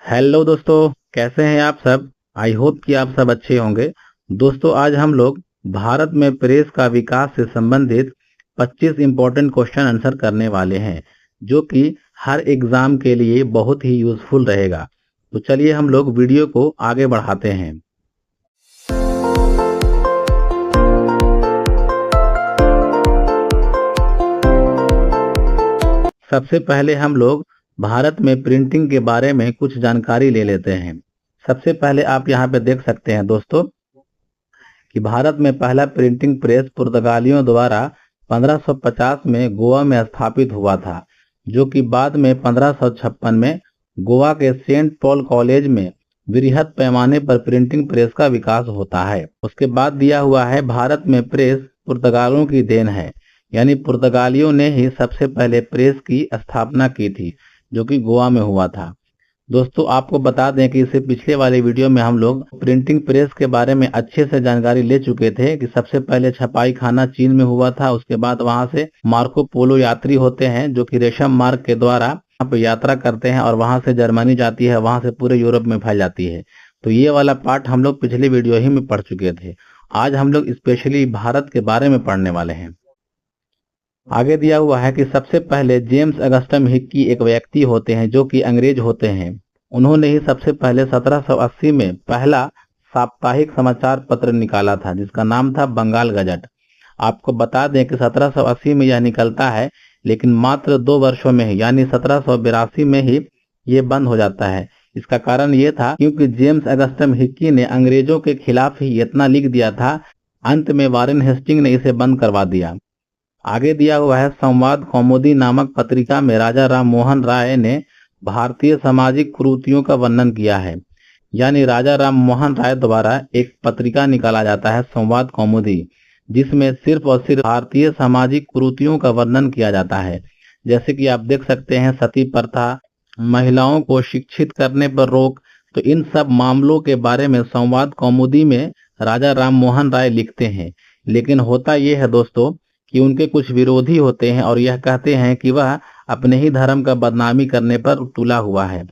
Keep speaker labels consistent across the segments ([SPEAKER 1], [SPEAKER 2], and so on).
[SPEAKER 1] Hello दोस्तों, कैसे हैं आप सब। आई होप कि आप सब अच्छे होंगे। दोस्तों, आज हम लोग भारत में प्रेस का विकास से संबंधित 25 इंपॉर्टेंट क्वेश्चन आंसर करने वाले हैं, जो कि हर एग्जाम के लिए बहुत ही यूजफुल रहेगा। तो चलिए हम लोग वीडियो को आगे बढ़ाते हैं। सबसे पहले हम लोग भारत में प्रिंटिंग के बारे में कुछ जानकारी ले लेते हैं। सबसे पहले आप यहाँ पे देख सकते हैं दोस्तों कि भारत में पहला प्रिंटिंग प्रेस पुर्तगालियों द्वारा 1550 में गोवा में स्थापित हुआ था, जो कि बाद में 1556 में गोवा के सेंट पॉल कॉलेज में वृहद पैमाने पर प्रिंटिंग प्रेस का विकास होता है। उसके बाद दिया हुआ है भारत में प्रेस पुर्तगालियों की देन है, यानी पुर्तगालियों ने ही सबसे पहले प्रेस की स्थापना की थी, जो कि गोवा में हुआ था। दोस्तों, आपको बता दें कि इससे पिछले वाले वीडियो में हम लोग प्रिंटिंग प्रेस के बारे में अच्छे से जानकारी ले चुके थे कि सबसे पहले छपाई खाना चीन में हुआ था। उसके बाद वहां से मार्को पोलो यात्री होते हैं, जो कि रेशम मार्ग के द्वारा वहां पे यात्रा करते हैं और वहां से जर्मनी जाती है, वहां से पूरे यूरोप में फैल जाती है। तो ये वाला पार्ट हम लोग पिछले वीडियो ही में पढ़ चुके थे। आज हम लोग स्पेशली भारत के बारे में पढ़ने वाले हैं। आगे दिया हुआ है कि सबसे पहले जेम्स अगस्टम हिक्की एक व्यक्ति होते हैं, जो कि अंग्रेज होते हैं। उन्होंने ही सबसे पहले 1780 में पहला साप्ताहिक समाचार पत्र निकाला था, जिसका नाम था बंगाल गजट। आपको बता दें कि 1780 में यह निकलता है, लेकिन मात्र 2 वर्षों में ही यानी 1782 में ही ये बंद हो जाता है। इसका कारण ये था क्योंकि जेम्स अगस्टम हिक्की ने अंग्रेजों के खिलाफ ही इतना लिख दिया था। अंत में वारेन हेस्टिंग ने इसे बंद करवा दिया। आगे दिया हुआ है संवाद कौमुदी नामक पत्रिका में राजा राम मोहन राय ने भारतीय सामाजिक कुरीतियों का वर्णन किया है। यानी राजा राम मोहन राय द्वारा एक पत्रिका निकाला जाता है संवाद कौमुदी, जिसमें सिर्फ और सिर्फ भारतीय सामाजिक कुरीतियों का वर्णन किया जाता है। जैसे कि आप देख सकते हैं सती प्रथा, महिलाओं को शिक्षित करने पर रोक। तो इन सब मामलों के बारे में संवाद कौमुदी में राजा राम मोहन राय लिखते हैं। लेकिन होता यह है दोस्तों कि उनके कुछ विरोधी होते हैं और यह कहते हैं कि वह अपने ही धर्म का बदनामी करने पर तुला हुआ है।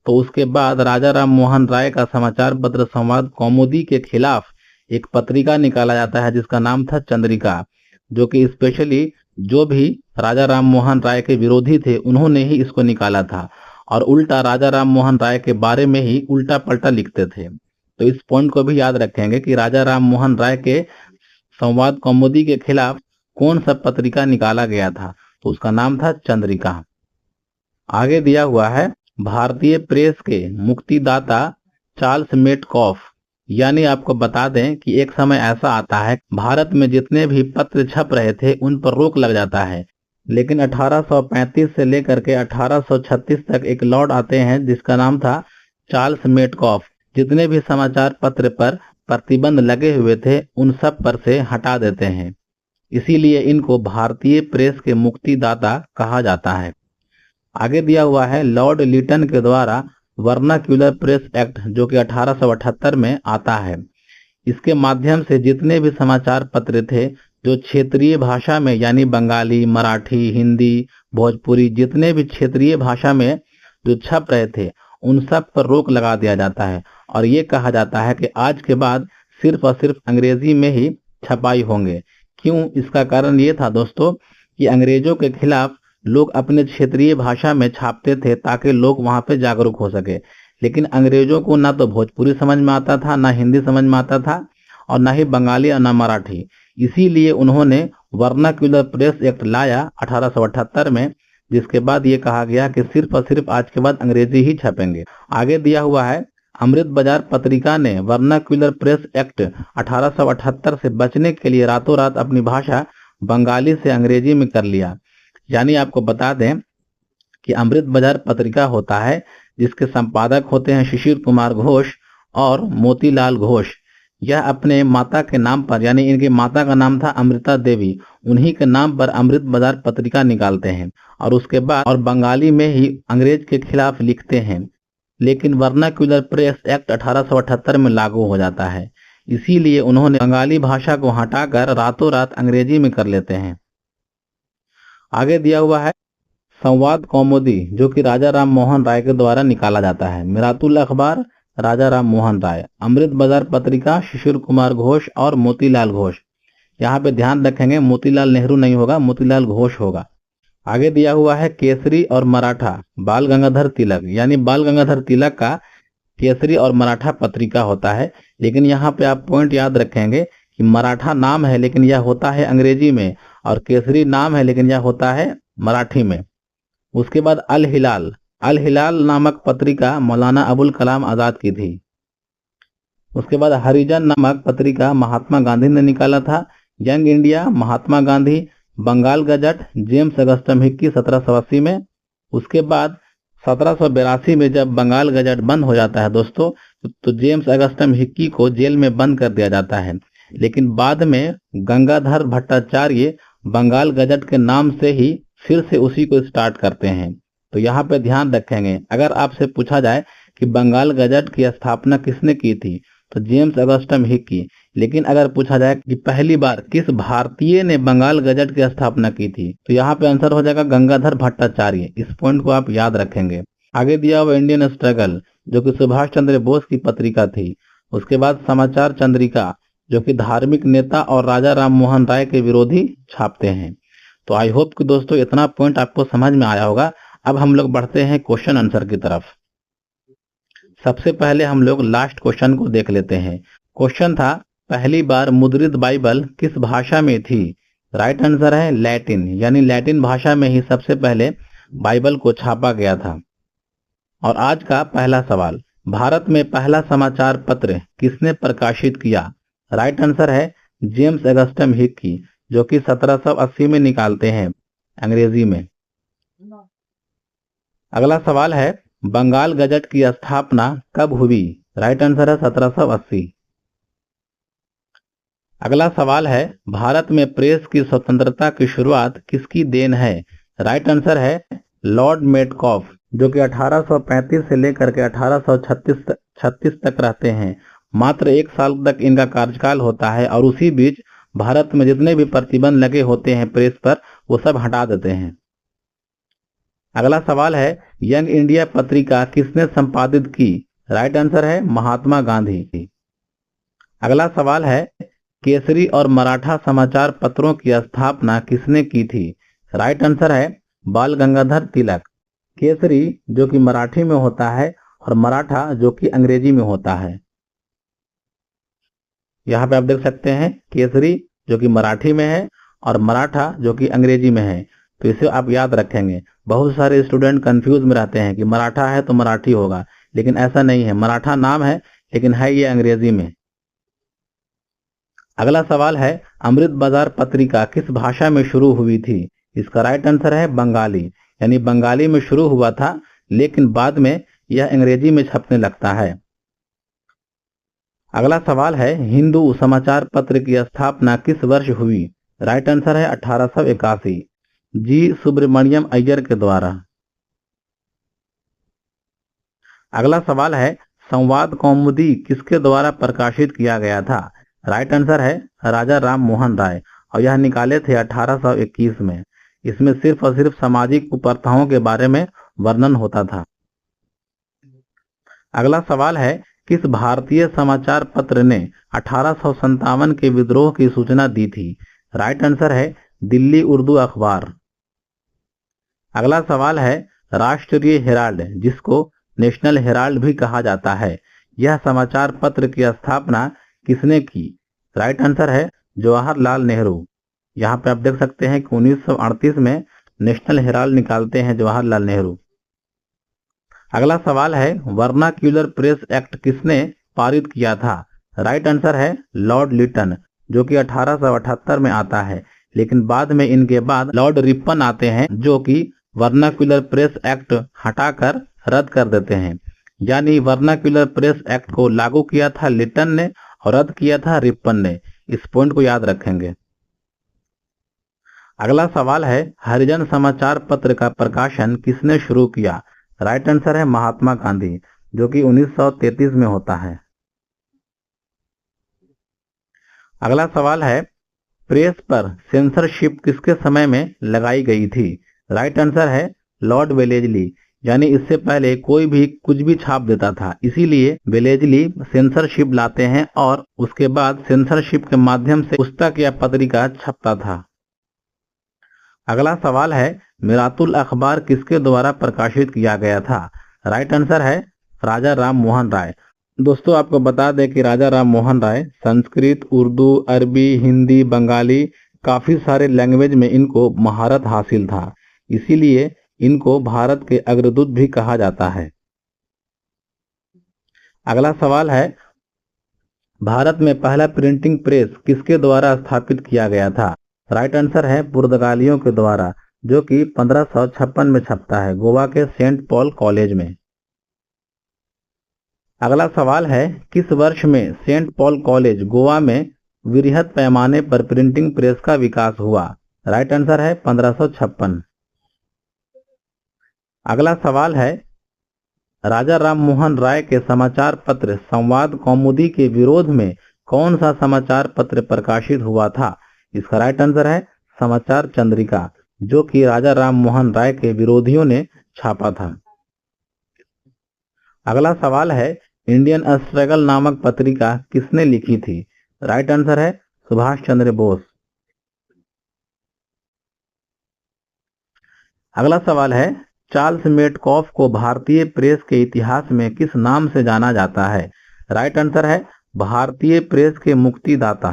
[SPEAKER 1] तो उसके बाद राजा राम मोहन राय का समाचार पत्र संवाद कौमुदी के खिलाफ एक पत्रिका निकाला जाता है, जिसका नाम था चंद्रिका, जो कि स्पेशली जो भी राजा राम मोहन राय के विरोधी थे उन्होंने ही इसको निकाला था और उल्टा राजा राम मोहन राय के बारे में ही उल्टा पलटा लिखते थे। तो इस पॉइंट को भी याद रखेंगे कि राजा राम मोहन राय के संवाद कौमुदी के खिलाफ कौन सा पत्रिका निकाला गया था, तो उसका नाम था चंद्रिका। आगे दिया हुआ है भारतीय प्रेस के मुक्तिदाता चार्ल्स मेटकॉफ। यानी आपको बता दें कि एक समय ऐसा आता है भारत में जितने भी पत्र छप रहे थे उन पर रोक लग जाता है। लेकिन 1835 से लेकर के 1836 तक एक लॉर्ड आते हैं, जिसका नाम था चार्ल्स मेटकॉफ। जितने भी समाचार पत्र पर प्रतिबंध लगे हुए थे उन सब पर से हटा देते हैं। इसीलिए इनको भारतीय प्रेस के मुक्तिदाता कहा जाता है। आगे दिया हुआ है लॉर्ड लिटन के द्वारा वर्नाक्यूलर प्रेस एक्ट, जो कि 1878 में आता है। इसके माध्यम से जितने भी समाचार पत्र थे जो क्षेत्रीय भाषा में यानी बंगाली, मराठी, हिंदी, भोजपुरी, जितने भी क्षेत्रीय भाषा में जो छप रहे थे उन सब पर रोक लगा दिया जाता है और ये कहा जाता है कि आज के बाद सिर्फ और सिर्फ अंग्रेजी में ही छपाई होंगे। क्यों? इसका कारण ये था दोस्तों कि अंग्रेजों के खिलाफ लोग अपने क्षेत्रीय भाषा में छापते थे ताकि लोग वहां पे जागरूक हो सके। लेकिन अंग्रेजों को ना तो भोजपुरी समझ में आता था, ना हिंदी समझ में आता था और ना ही बंगाली और ना मराठी। इसीलिए उन्होंने वर्नाक्यूलर प्रेस एक्ट लाया 1878 में, जिसके बाद ये कहा गया कि सिर्फ और सिर्फ आज के बाद अंग्रेजी ही छपेंगे। आगे दिया हुआ है अमृत बाजार पत्रिका ने वर्नाक्यूलर प्रेस एक्ट 1878 से बचने के लिए रातों रात अपनी भाषा बंगाली से अंग्रेजी में कर लिया। यानी आपको बता दें कि अमृत बाजार पत्रिका होता है जिसके संपादक होते हैं शिशिर कुमार घोष और मोतीलाल घोष। यह अपने माता के नाम पर, यानी इनकी माता का नाम था अमृता देवी, उन्हीं के नाम पर अमृत बाजार पत्रिका निकालते हैं और उसके बाद और बंगाली में ही अंग्रेज के खिलाफ लिखते हैं। लेकिन वर्नाक्यूलर प्रेस एक्ट 1878 में लागू हो जाता है, इसीलिए उन्होंने बंगाली भाषा को हटाकर रातों रात अंग्रेजी में कर लेते हैं। आगे दिया हुआ है संवाद कौमुदी जो कि राजा राम मोहन राय के द्वारा निकाला जाता है। मिरातुल अखबार राजा राम मोहन राय। अमृत बाजार पत्रिका शिशिर कुमार घोष और मोतीलाल घोष। यहाँ पे ध्यान रखेंगे मोतीलाल नेहरू नहीं होगा, मोतीलाल घोष होगा। आगे दिया हुआ है केसरी और मराठा बाल गंगाधर तिलक, यानी बाल गंगाधर तिलक का केसरी और मराठा पत्रिका होता है। लेकिन यहाँ पे आप पॉइंट याद रखेंगे कि मराठा नाम है लेकिन यह होता है अंग्रेजी में, और केसरी नाम है लेकिन यह होता है मराठी में। उसके बाद अल हिलाल, अल हिलाल नामक पत्रिका मौलाना अबुल कलाम आजाद की थी। उसके बाद हरिजन नामक पत्रिका महात्मा गांधी ने निकाला था। Young India Mahatma Gandhi. Bengal Gazette James Augustus Hicky 1780 में। उसके बाद 1782 में जब बंगाल गजट बंद हो जाता है दोस्तों, तो जेम्स अगस्टम हिक्की को जेल में बंद कर दिया जाता है। लेकिन बाद में गंगाधर भट्टाचार्य बंगाल गजट के नाम से ही फिर से उसी को स्टार्ट करते हैं। तो यहाँ पे ध्यान रखेंगे, अगर आपसे पूछा जाए कि बंगाल गजट की स्थापना किसने की थी, तो जेम्स अगस्टम हिक्की। लेकिन अगर पूछा जाए कि पहली बार किस भारतीय ने बंगाल गजट की स्थापना की थी, तो यहाँ पे आंसर हो जाएगा गंगाधर भट्टाचार्य। इस पॉइंट को आप याद रखेंगे। आगे दिया हुआ इंडियन स्ट्रगल जो कि सुभाष चंद्र बोस की पत्रिका थी। उसके बाद समाचार चंद्रिका जो कि धार्मिक नेता और राजा राम मोहन राय के विरोधी छापते हैं। तो आई होप कि दोस्तों इतना पॉइंट आपको समझ में आया होगा। अब हम लोग बढ़ते हैं क्वेश्चन आंसर की तरफ। सबसे पहले हम लोग लास्ट क्वेश्चन को देख लेते हैं। क्वेश्चन था पहली बार मुद्रित बाइबल किस भाषा में थी? राइट आंसर है लैटिन, यानी लैटिन भाषा में ही सबसे पहले बाइबल को छापा गया था। और आज का पहला सवाल, भारत में पहला समाचार पत्र किसने प्रकाशित किया? राइट आंसर है जेम्स अगस्टम हिक्की, जो कि 1780 में निकालते हैं अंग्रेजी में। अगला सवाल है बंगाल गजट की स्थापना कब हुई? राइट आंसर है 1780। अगला सवाल है भारत में प्रेस की स्वतंत्रता की शुरुआत किसकी देन है? राइट आंसर है लॉर्ड मेटकॉफ, जो कि 1835 से लेकर के 1836 तक रहते हैं। मात्र 1 साल तक इनका कार्यकाल होता है और उसी बीच भारत में जितने भी प्रतिबंध लगे होते हैं प्रेस पर, वो सब हटा देते हैं। अगला सवाल है यंग इंडिया पत्रिका किसने संपादित की? राइट आंसर है महात्मा गांधी। अगला सवाल है केसरी और मराठा समाचार पत्रों की स्थापना किसने की थी? राइट आंसर है बाल गंगाधर तिलक। केसरी जो कि मराठी में होता है और मराठा जो कि अंग्रेजी में होता है। यहाँ पे आप देख सकते हैं केसरी जो कि मराठी में है और मराठा जो कि अंग्रेजी में है। तो इसे आप याद रखेंगे। बहुत सारे स्टूडेंट कंफ्यूज में रहते हैं कि मराठा है तो मराठी होगा, लेकिन ऐसा नहीं है। मराठा नाम है लेकिन है ये अंग्रेजी में। अगला सवाल है अमृत बाजार पत्रिका किस भाषा में शुरू हुई थी? इसका राइट आंसर है बंगाली, यानी बंगाली में शुरू हुआ था लेकिन बाद में यह अंग्रेजी में छपने लगता है। अगला सवाल है हिंदू समाचार पत्र की स्थापना किस वर्ष हुई? राइट आंसर है 1881 जी सुब्रमण्यम अय्यर के द्वारा। अगला सवाल है संवाद कौमुदी किसके द्वारा प्रकाशित किया गया था? राइट आंसर है राजा राम मोहन राय, और यह निकाले थे 1821 में। इसमें सिर्फ और सिर्फ सामाजिक कुप्रथाओं के बारे में वर्णन होता था। अगला सवाल है किस भारतीय समाचार पत्र ने 1857 के विद्रोह की सूचना दी थी? राइट आंसर है दिल्ली उर्दू अखबार। अगला सवाल है राष्ट्रीय हेराल्ड, जिसको नेशनल हेराल्ड भी कहा जाता है, यह समाचार पत्र की स्थापना किसने की? राइट आंसर है जवाहरलाल नेहरू। यहाँ पे आप देख सकते हैं कि 1938 में नेशनल हेराल्ड निकालते हैं जवाहरलाल नेहरू। अगला सवाल है वर्नाक्यूलर प्रेस एक्ट किसने पारित किया था? राइट आंसर है लॉर्ड लिटन, जो कि 1878 में आता है। लेकिन बाद में इनके बाद लॉर्ड रिपन आते हैं जो कि वर्नाक्यूलर प्रेस एक्ट हटाकर रद्द कर देते हैं। यानी वर्नाक्यूलर प्रेस एक्ट को लागू किया था लिटन ने और रद्द किया था रिपन ने। इस पॉइंट को याद रखेंगे। अगला सवाल है हरिजन समाचार पत्र का प्रकाशन किसने शुरू किया? राइट आंसर है महात्मा गांधी, जो कि 1933 में होता है। अगला सवाल है प्रेस पर सेंसरशिप किसके समय में लगाई गई थी? राइट आंसर है लॉर्ड वेलेजली, यानी इससे पहले कोई भी कुछ भी छाप देता था, इसीलिए वेलेजली सेंसरशिप लाते हैं और उसके बाद सेंसरशिप के माध्यम से पुस्तक या पत्रिका छपता था। अगला सवाल है, मिरातुल अखबार किसके द्वारा प्रकाशित किया गया था? राइट आंसर है राजा राम मोहन राय। दोस्तों आपको बता दें कि राजा राम मोहन राय संस्कृत, उर्दू, अरबी, हिंदी, बंगाली काफी सारे लैंग्वेज में इनको महारत हासिल था, इसीलिए इनको भारत के अग्रदूत भी कहा जाता है। अगला सवाल है, भारत में पहला प्रिंटिंग प्रेस किसके द्वारा स्थापित किया गया था? राइट आंसर है पुर्तगालियों के द्वारा, जो कि 1556 में छपता है गोवा के सेंट पॉल कॉलेज में। अगला सवाल है, किस वर्ष में सेंट पॉल कॉलेज गोवा में वृहद पैमाने पर प्रिंटिंग प्रेस का विकास हुआ? राइट आंसर है 1556। अगला सवाल है, राजा राम मोहन राय के समाचार पत्र संवाद कौमुदी के विरोध में कौन सा समाचार पत्र प्रकाशित हुआ था? इसका राइट आंसर है समाचार चंद्रिका, जो कि राजा राम मोहन राय के विरोधियों ने छापा था। अगला सवाल है, इंडियन स्ट्रगल नामक पत्रिका किसने लिखी थी? राइट आंसर है सुभाष चंद्र बोस। अगला सवाल है, चार्ल्स मेटकॉफ को भारतीय प्रेस के इतिहास में किस नाम से जाना जाता है? राइट आंसर है भारतीय प्रेस के मुक्तिदाता।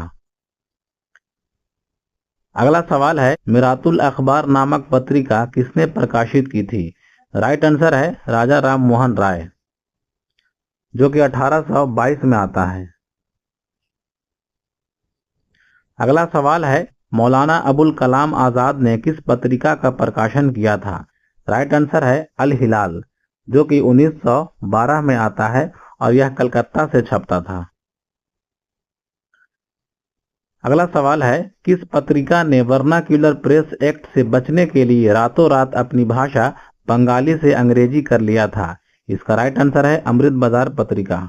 [SPEAKER 1] अगला सवाल है, मिरातुल अखबार नामक पत्रिका किसने प्रकाशित की थी? राइट आंसर है राजा राम मोहन राय, जो कि 1822 में आता है। अगला सवाल है, मौलाना अबुल कलाम आजाद ने किस पत्रिका का प्रकाशन किया था? राइट आंसर है अल हिलाल, जो कि 1912 में आता है और यह कलकत्ता से छपता था। अगला सवाल है, किस पत्रिका ने वर्नाक्यूलर प्रेस एक्ट से बचने के लिए रातों रात अपनी भाषा बंगाली से अंग्रेजी कर लिया था? इसका राइट आंसर है अमृत बाजार पत्रिका।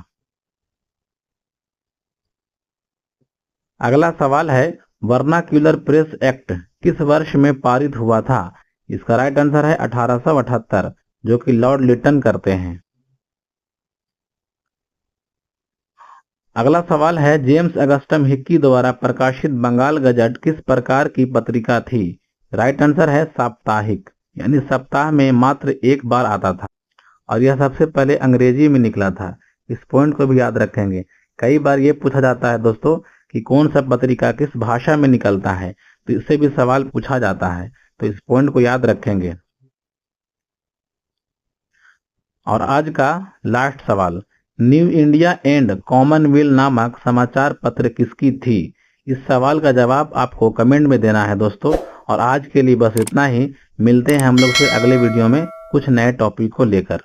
[SPEAKER 1] अगला सवाल है, वर्नाक्यूलर प्रेस एक्ट किस वर्ष में पारित हुआ था? इसका राइट आंसर है 1878, जो कि लॉर्ड लिटन करते हैं। अगला सवाल है, जेम्स अगस्टम हिक्की द्वारा प्रकाशित बंगाल गजट किस प्रकार की पत्रिका थी? राइट आंसर है साप्ताहिक, यानी सप्ताह में मात्र एक बार आता था और यह सबसे पहले अंग्रेजी में निकला था। इस पॉइंट को भी याद रखेंगे। कई बार ये पूछा जाता है दोस्तों कि कौन सा पत्रिका किस भाषा में निकलता है, तो इससे भी सवाल पूछा जाता है, तो इस पॉइंट को याद रखेंगे। और आज का लास्ट सवाल, न्यू इंडिया एंड कॉमनवेल्थ नामक समाचार पत्र किसकी थी? इस सवाल का जवाब आपको कमेंट में देना है दोस्तों। और आज के लिए बस इतना ही, मिलते हैं हम लोग फिर अगले वीडियो में कुछ नए टॉपिक को लेकर।